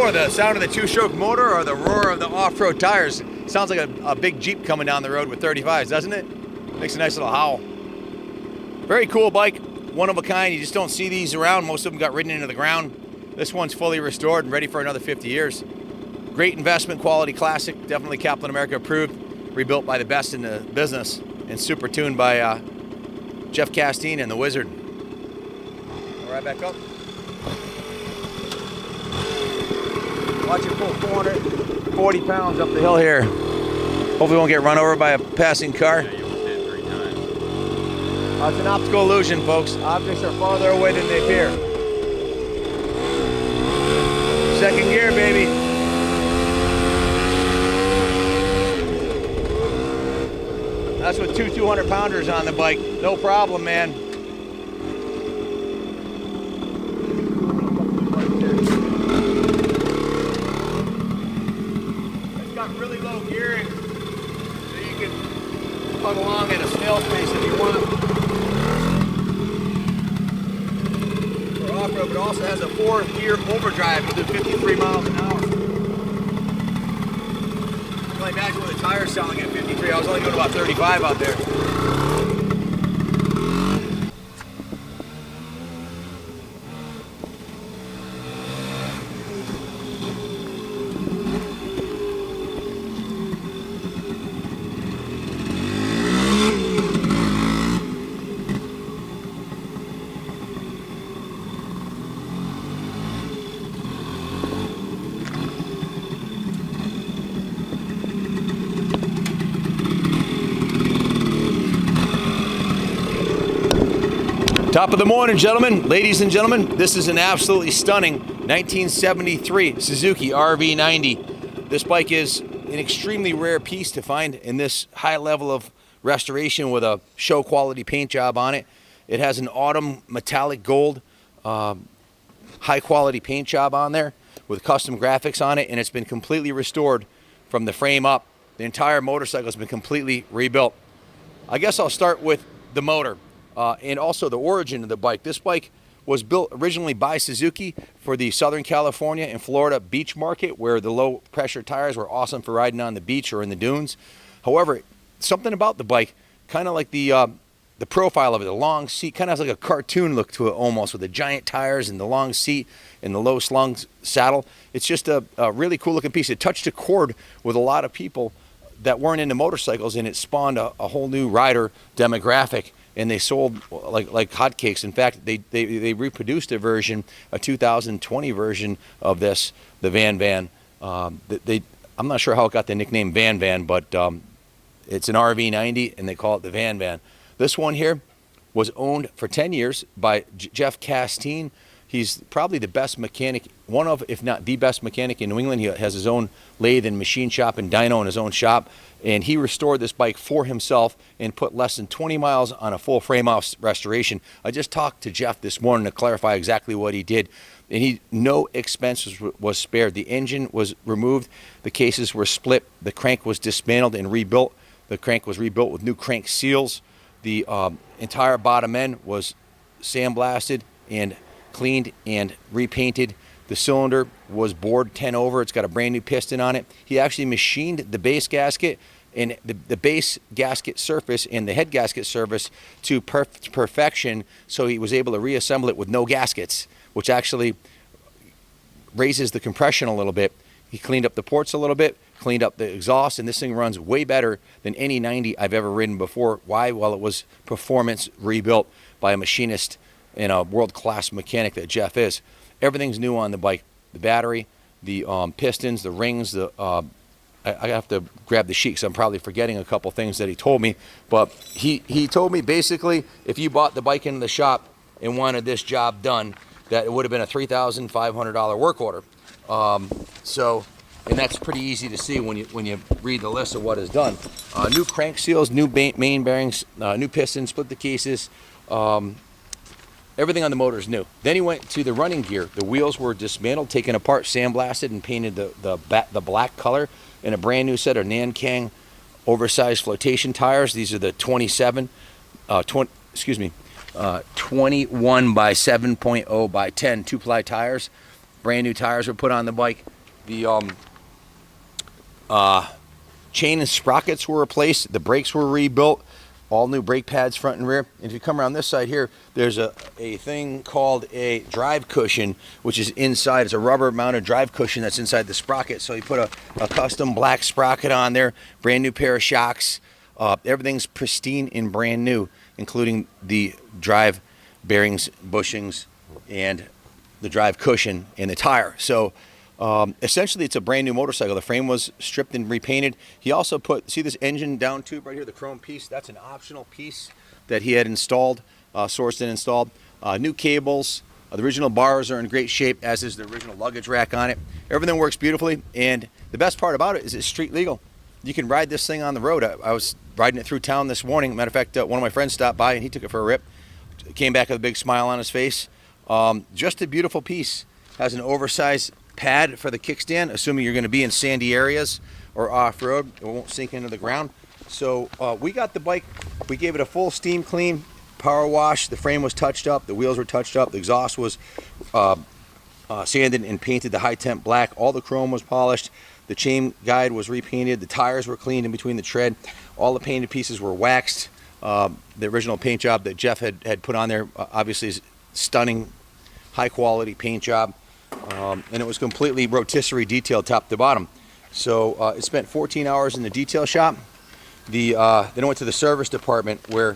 cooler, the sound of the two-stroke motor or the roar of the off-road tires? Sounds like a big Jeep coming down the road with 35s, doesn't it? Makes a nice little howl. Very cool bike, one of a kind. You just don't see these around. Most of them got ridden into the ground. This one's fully restored and ready for another 50 years. Great investment, quality classic, definitely Kaplan America approved, rebuilt by the best in the business, and super tuned by Jeff Castine and the Wizard. Right back up. Watch it pull 440 pounds up the hill here. Hopefully we won't get run over by a passing car. Yeah, you almost hit 3 times. It's an optical illusion, folks. Objects are farther away than they appear. Second gear, baby. That's with two 200-pounders on the bike. No problem, man. Really low gearing, so you can plug along at a snail's pace if you want. For off-road, but it also has a 4-gear overdrive to do 53 miles an hour. I can only imagine what the tires selling at 53. I was only doing about 35 out there. Top of the morning, gentlemen, ladies and gentlemen. This is an absolutely stunning 1973 Suzuki RV90. This bike is an extremely rare piece to find in this high level of restoration with a show quality paint job on it. It has an autumn metallic gold high quality paint job on there with custom graphics on it, and it's been completely restored from the frame up. The entire motorcycle has been completely rebuilt. I guess I'll start with the motor. And also the origin of the bike. This bike was built originally by Suzuki for the Southern California and Florida beach market, where the low pressure tires were awesome for riding on the beach or in the dunes. However, something about the bike, kind of like the profile of it, the long seat, kind of has like a cartoon look to it almost, with the giant tires and the long seat and the low slung saddle. It's just a really cool looking piece. It touched a chord with a lot of people that weren't into motorcycles, and it spawned a whole new rider demographic. And they sold like hotcakes. In fact, they reproduced a version, a 2020 version of this, the Van Van. I'm not sure how it got the nickname Van Van, but it's an RV90, and they call it the Van Van. This one here was owned for 10 years by Jeff Castine. He's probably the best mechanic, one of, if not the best mechanic in New England. He has his own lathe and machine shop and dyno in his own shop. And he restored this bike for himself and put less than 20 miles on a full frame-off restoration. I just talked to Jeff this morning to clarify exactly what he did. And no expense was spared. The engine was removed. The cases were split. The crank was dismantled and rebuilt. The crank was rebuilt with new crank seals. The entire bottom end was sandblasted and cleaned and repainted. The cylinder was bored 10 over. It's got a brand new piston on it. He actually machined the base gasket and the base gasket surface and the head gasket surface to perfection, so he was able to reassemble it with no gaskets, which actually raises the compression a little bit. He cleaned up the ports a little bit, cleaned up the exhaust, and this thing runs way better than any 90 I've ever ridden before. Why? Well, it was performance rebuilt by a machinist and a world-class mechanic that Jeff is. Everything's new on the bike. The battery, the pistons, the rings, I have to grab the sheet because I'm probably forgetting a couple things that he told me. But he told me basically if you bought the bike into the shop and wanted this job done, that it would have been a $3,500 work order. And that's pretty easy to see when you read the list of what is done. New crank seals, new main bearings, new pistons, split the cases. Everything on the motor is new. Then he went to the running gear. The wheels were dismantled, taken apart, sandblasted, and painted the black color in a brand new set of Nankang oversized flotation tires. These are the 21 by 7.0 by 10 two-ply tires. Brand new tires were put on the bike. The chain and sprockets were replaced. The brakes were rebuilt. All new brake pads front and rear. And if you come around this side here, there's a thing called a drive cushion, which is inside. It's a rubber mounted drive cushion that's inside the sprocket. So you put a custom black sprocket on there, brand new pair of shocks. Everything's pristine and brand new, including the drive bearings, bushings, and the drive cushion and the tire. So essentially it's a brand new motorcycle. The frame was stripped and repainted. He also put, see this engine down tube right here, the chrome piece? That's an optional piece that he had installed, sourced and installed. New cables. The original bars are in great shape, as is the original luggage rack on it. Everything works beautifully, and the best part about it is it's street legal. You can ride this thing on the road. I was riding it through town this morning. Matter of fact, one of my friends stopped by and he took it for a rip. Came back with a big smile on his face. Just a beautiful piece. Has an oversized pad for the kickstand, assuming you're going to be in sandy areas or off-road. It won't sink into the ground. So we got the bike, we gave it a full steam clean, power wash. The frame was touched up, the wheels were touched up, the exhaust was sanded and painted the high temp black. All the chrome was polished. The chain guide was repainted. The tires were cleaned in between the tread. All the painted pieces were waxed. The original paint job that Jeff had put on there obviously is stunning, high quality paint job. And it was completely rotisserie detailed top to bottom. So it spent 14 hours in the detail shop. Then it went to the service department where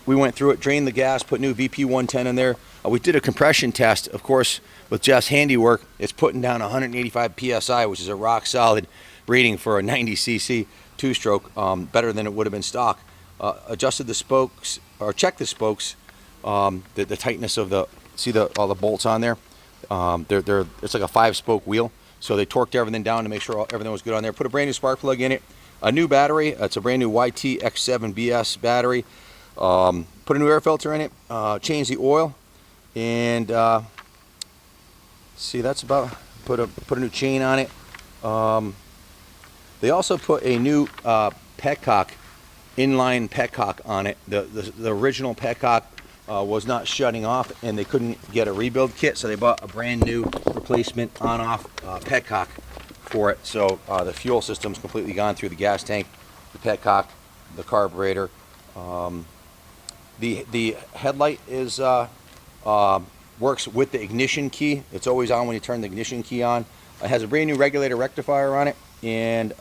we went through it, drained the gas, put new VP 110 in there. We did a compression test, of course, with Jeff's handiwork. It's putting down 185 PSI, which is a rock solid rating for a 90cc two-stroke, better than it would have been stock. Adjusted the spokes, or checked the spokes, the tightness of the, see all the bolts on there? It's like a 5-spoke wheel, so they torqued everything down to make sure everything was good on there. Put a brand new spark plug in it, a new battery. It's a brand new YT X7BS battery. Put a new air filter in it. Changed the oil, and see, that's about, put a new chain on it. They also put a new petcock, inline petcock on it. The original petcock was not shutting off, and they couldn't get a rebuild kit, so they bought a brand new replacement on-off petcock for it. So the fuel system's completely gone through the gas tank, the petcock, the carburetor. The headlight is works with the ignition key. It's always on when you turn the ignition key on. It has a brand new regulator rectifier on it, and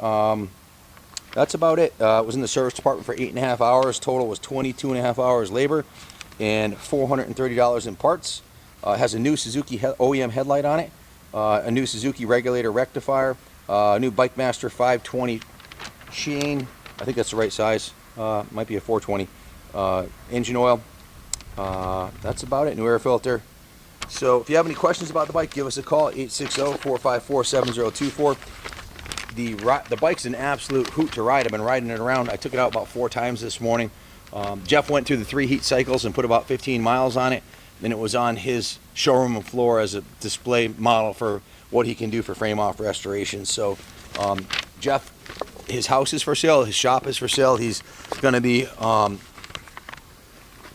that's about it. It was in the service department for 8.5 hours. Total was 22.5 hours labor and $430 in parts. It has a new Suzuki OEM headlight on it, a new Suzuki regulator rectifier, a new Bike Master 520 chain. I think that's the right size. Might be a 420. Engine oil. That's about it. New air filter. So if you have any questions about the bike, give us a call, 860-454-7024. The bike's an absolute hoot to ride. I've been riding it around. I took it out about 4 times this morning. Jeff went through the 3 heat cycles and put about 15 miles on it. Then it was on his showroom floor as a display model for what he can do for frame off restoration. So Jeff, his house is for sale. His shop is for sale. He's going to be,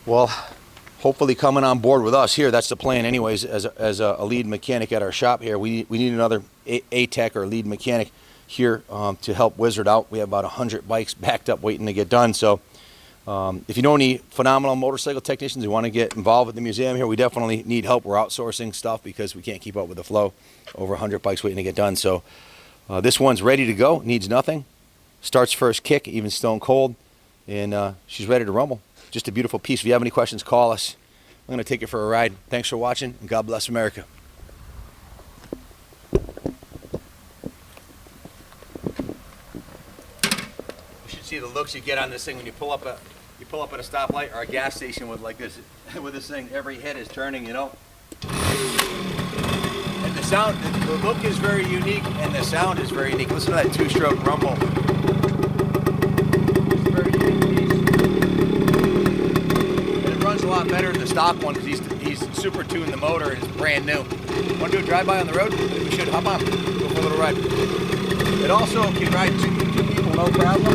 well, hopefully coming on board with us here. That's the plan anyways, as a lead mechanic at our shop here. We need another A-Tech or lead mechanic here to help Wizard out. We have about 100 bikes backed up waiting to get done. So if you know any phenomenal motorcycle technicians who want to get involved with the museum here, we definitely need help. We're outsourcing stuff because we can't keep up with the flow. Over 100 bikes waiting to get done. So this one's ready to go, needs nothing. Starts first kick, even stone cold, and she's ready to rumble. Just a beautiful piece. If you have any questions, call us. I'm going to take you for a ride. Thanks for watching, and God bless America. You should see the looks you get on this thing when you pull up at a stoplight or a gas station with like this. With this thing, every head is turning, you know. And the sound, the look is very unique, and the sound is very unique. Listen to that 2-stroke rumble. A lot better than the stock one because he's super tuned the motor and it's brand new. Want to do a drive-by on the road? We should hop on. Go for a little ride. It also can ride two people, no problem.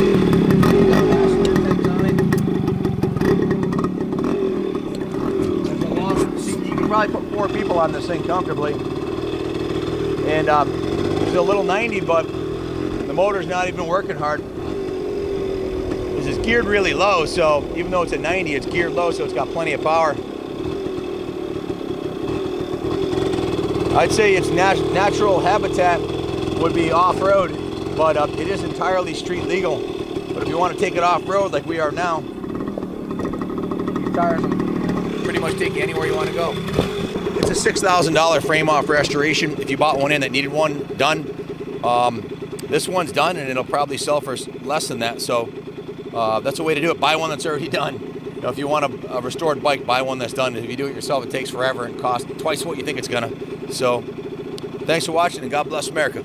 You can probably put 4 people on this thing comfortably. And is a little 90, but the motor's not even working hard. This is geared really low, so even though it's a 90, it's geared low, so it's got plenty of power. I'd say its natural habitat would be off-road, but it is entirely street legal. But if you want to take it off-road like we are now, these tires will pretty much take you anywhere you want to go. It's a $6,000 frame-off restoration. If you bought one in that needed one done, this one's done, and it'll probably sell for less than that. So that's a way to do it. Buy one that's already done. You know, if you want a restored bike, buy one that's done. If you do it yourself, it takes forever and costs twice what you think it's gonna. So thanks for watching, and God bless America.